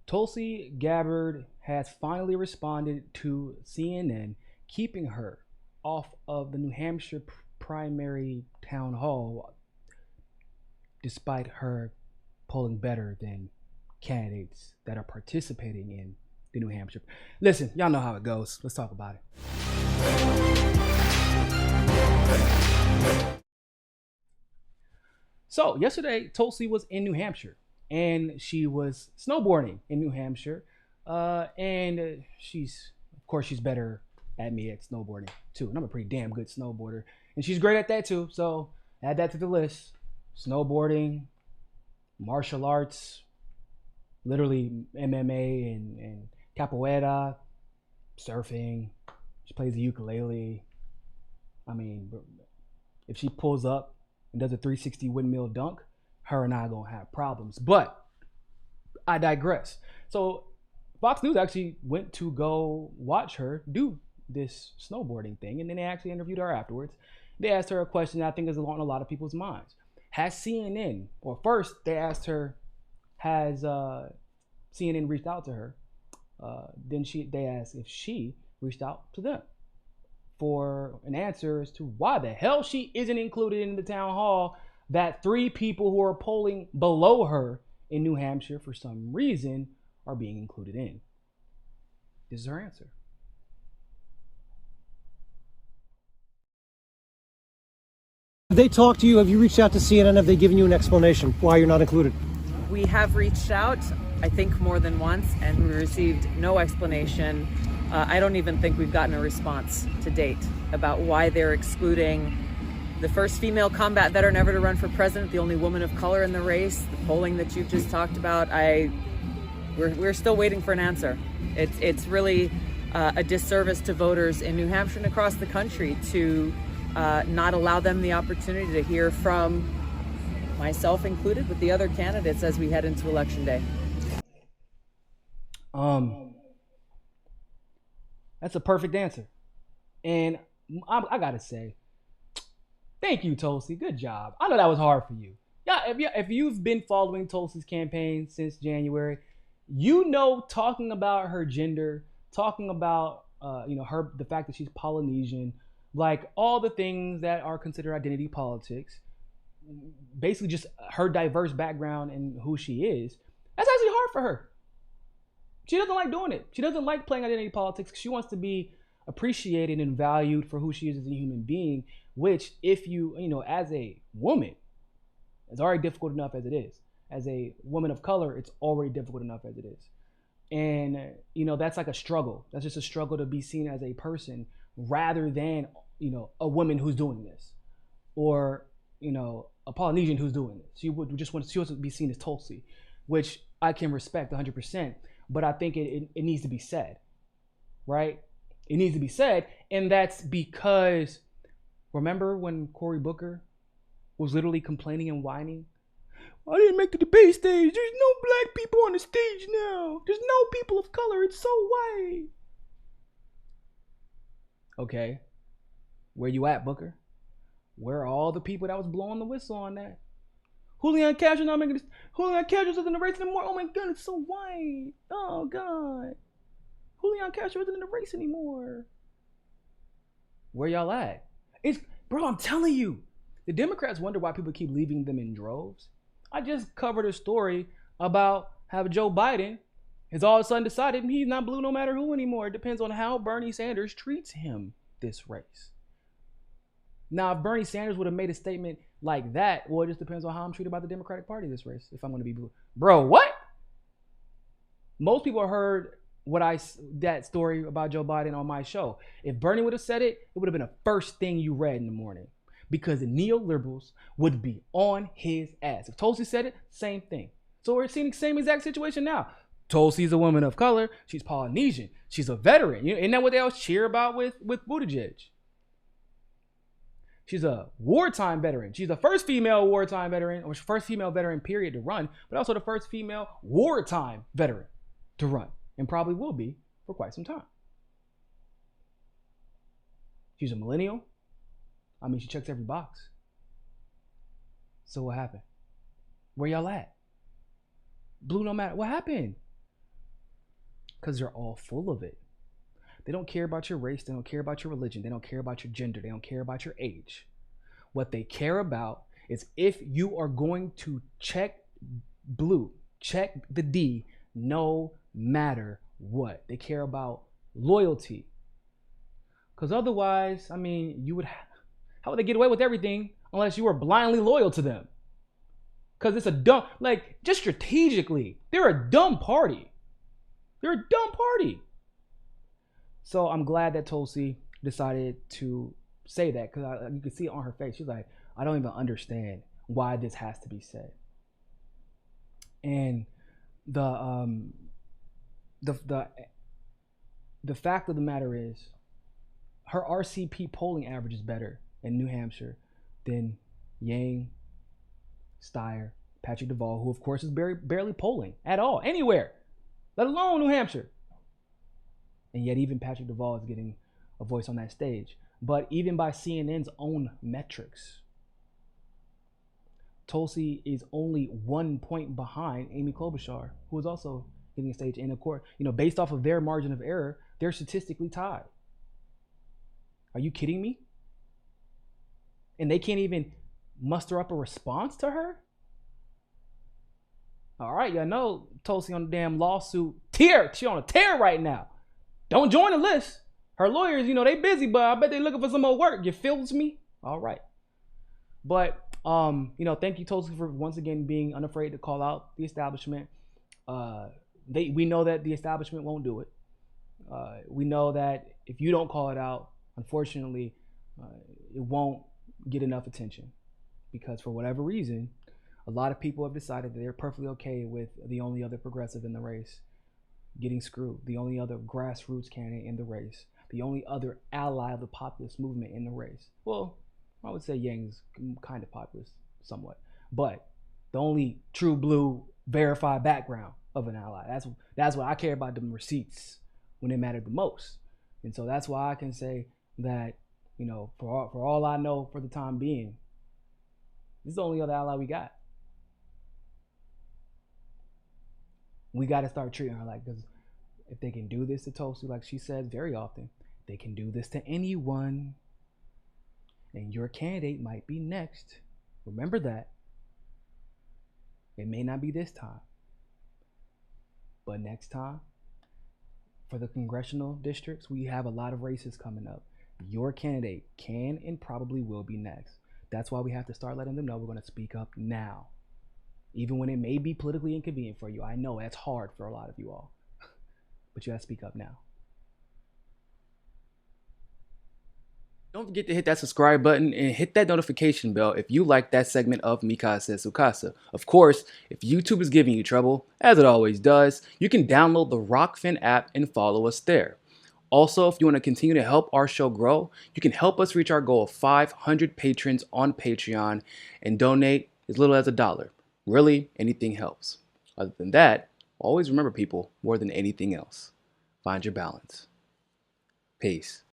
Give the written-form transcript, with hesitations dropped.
Tulsi Gabbard has finally responded to CNN, keeping her off of the New Hampshire primary town hall, despite her polling better than candidates that are participating in the New Hampshire. Listen, y'all know how it goes. Let's talk about it. So yesterday, Tulsi was in New Hampshire, and she was snowboarding in New Hampshire, and of course, she's better at me at snowboarding too, and I'm a pretty damn good snowboarder, and she's great at that too. So add that to the list: snowboarding, martial arts, literally MMA and capoeira, surfing. She plays the ukulele. I mean, if she pulls up and does a 360 windmill dunk, her and I are gonna have problems. But I digress. So Fox News actually went to go watch her do this snowboarding thing, and then they actually interviewed her afterwards. They asked her a question that I think is on a lot of people's minds. Has CNN, or first they asked her, has CNN reached out to her? Then they asked if she reached out to them for an answer as to why the hell she isn't included in the town hall that 3 people who are polling below her in New Hampshire for some reason are being included in. This is her answer. Have they talked to you? Have you reached out to CNN? Have they given you an explanation why you're not included? We have reached out, I think more than once, and we received no explanation. I don't even think we've gotten a response to date about why they're excluding the first female combat veteran ever to run for president, the only woman of color in the race, the polling that you've just talked about. We're still waiting for an answer. It's really a disservice to voters in New Hampshire and across the country to not allow them the opportunity to hear from myself included with the other candidates as we head into Election Day. That's a perfect answer. And I gotta say, thank you, Tulsi. Good job. I know that was hard for you. Yeah, if you've been following Tulsi's campaign since January, you know, talking about her gender, talking about the fact that she's Polynesian, like all the things that are considered identity politics, basically just her diverse background and who she is. That's actually hard for her. She doesn't like doing it. She doesn't like playing identity politics. She wants to be appreciated and valued for who she is as a human being, which if as a woman, it's already difficult enough as it is. As a woman of color, it's already difficult enough as it is. And, that's like a struggle. That's just a struggle to be seen as a person rather than, a woman who's doing this or, a Polynesian who's doing this. She wants to be seen as Tulsi, which I can respect 100%. But I think it needs to be said, right? It needs to be said. And that's because, remember when Cory Booker was literally complaining and whining? I didn't make the debate stage. There's no black people on the stage now. There's no people of color. It's so white. Okay. Where you at, Booker? Where are all the people that was blowing the whistle on that? Julian Castro not making this. Julian Castro's isn't in the race anymore. Oh my God, it's so white. Oh God. Julian Castro isn't in the race anymore. Where y'all at? Bro, I'm telling you. The Democrats wonder why people keep leaving them in droves. I just covered a story about how Joe Biden has all of a sudden decided he's not blue no matter who anymore. It depends on how Bernie Sanders treats him this race. Now, if Bernie Sanders would have made a statement like that, well, it just depends on how I'm treated by the Democratic Party this race, if I'm going to be blue. Bro, what? Most people heard that story about Joe Biden on my show. If Bernie would have said it, it would have been the first thing you read in the morning because the neoliberals would be on his ass. If Tulsi said it, same thing. So we're seeing the same exact situation now. Tulsi's a woman of color. She's Polynesian. She's a veteran. Isn't that what they always cheer about with Buttigieg? She's a wartime veteran. She's the first female wartime veteran, or first female veteran, period, to run, but also the first female wartime veteran to run, and probably will be for quite some time. She's a millennial. I mean, she checks every box. So what happened? Where y'all at? Blue no matter. What happened? Because they're all full of it. They don't care about your race. They don't care about your religion. They don't care about your gender. They don't care about your age. What they care about is if you are going to check blue, check the D, no matter what. They care about loyalty. Because otherwise, I mean, how would they get away with everything unless you were blindly loyal to them? Because it's a dumb, like, just strategically, they're a dumb party. They're a dumb party. So I'm glad that Tulsi decided to say that, because you can see it on her face. She's like, I don't even understand why this has to be said. And the fact of the matter is, her RCP polling average is better in New Hampshire than Yang, Steyer, Patrick Duvall, who of course is barely polling at all anywhere, let alone New Hampshire. And yet even Patrick Duvall is getting a voice on that stage. But even by CNN's own metrics, Tulsi is only 1 point behind Amy Klobuchar, who is also getting a stage. And of course, based off of their margin of error, they're statistically tied. Are you kidding me? And they can't even muster up a response to her? All right, y'all know Tulsi on the damn lawsuit tear. She on a tear right now. Don't join the list. Her lawyers, they busy, but I bet they looking for some more work. You feels me? All right. But, thank you, Tulsi, for once again being unafraid to call out the establishment. We know that the establishment won't do it. We know that if you don't call it out, unfortunately, it won't get enough attention, because for whatever reason, a lot of people have decided that they're perfectly okay with the only other progressive in the race getting screwed, the only other grassroots candidate in the race, the only other ally of the populist movement in the race. Well, I would say Yang's kind of populist somewhat, but the only true blue verified background of an ally. That's what I care about, them receipts when they matter the most. And so that's why I can say that, for all I know, for the time being, this is the only other ally we got. We got to start treating her like, because if they can do this to Tulsi, like she says very often, they can do this to anyone. And your candidate might be next. Remember that. It may not be this time, but next time, for the congressional districts, we have a lot of races coming up. Your candidate can and probably will be next. That's why we have to start letting them know we're going to speak up now. Even when it may be politically inconvenient for you. I know that's hard for a lot of you all. But you have to speak up now. Don't forget to hit that subscribe button and hit that notification bell if you like that segment of Mi Casa Su Casa. Of course, if YouTube is giving you trouble, as it always does, you can download the Rockfin app and follow us there. Also, if you want to continue to help our show grow, you can help us reach our goal of 500 patrons on Patreon and donate as little as $1. Really, anything helps. Other than that, always remember, people, more than anything else, find your balance. Peace.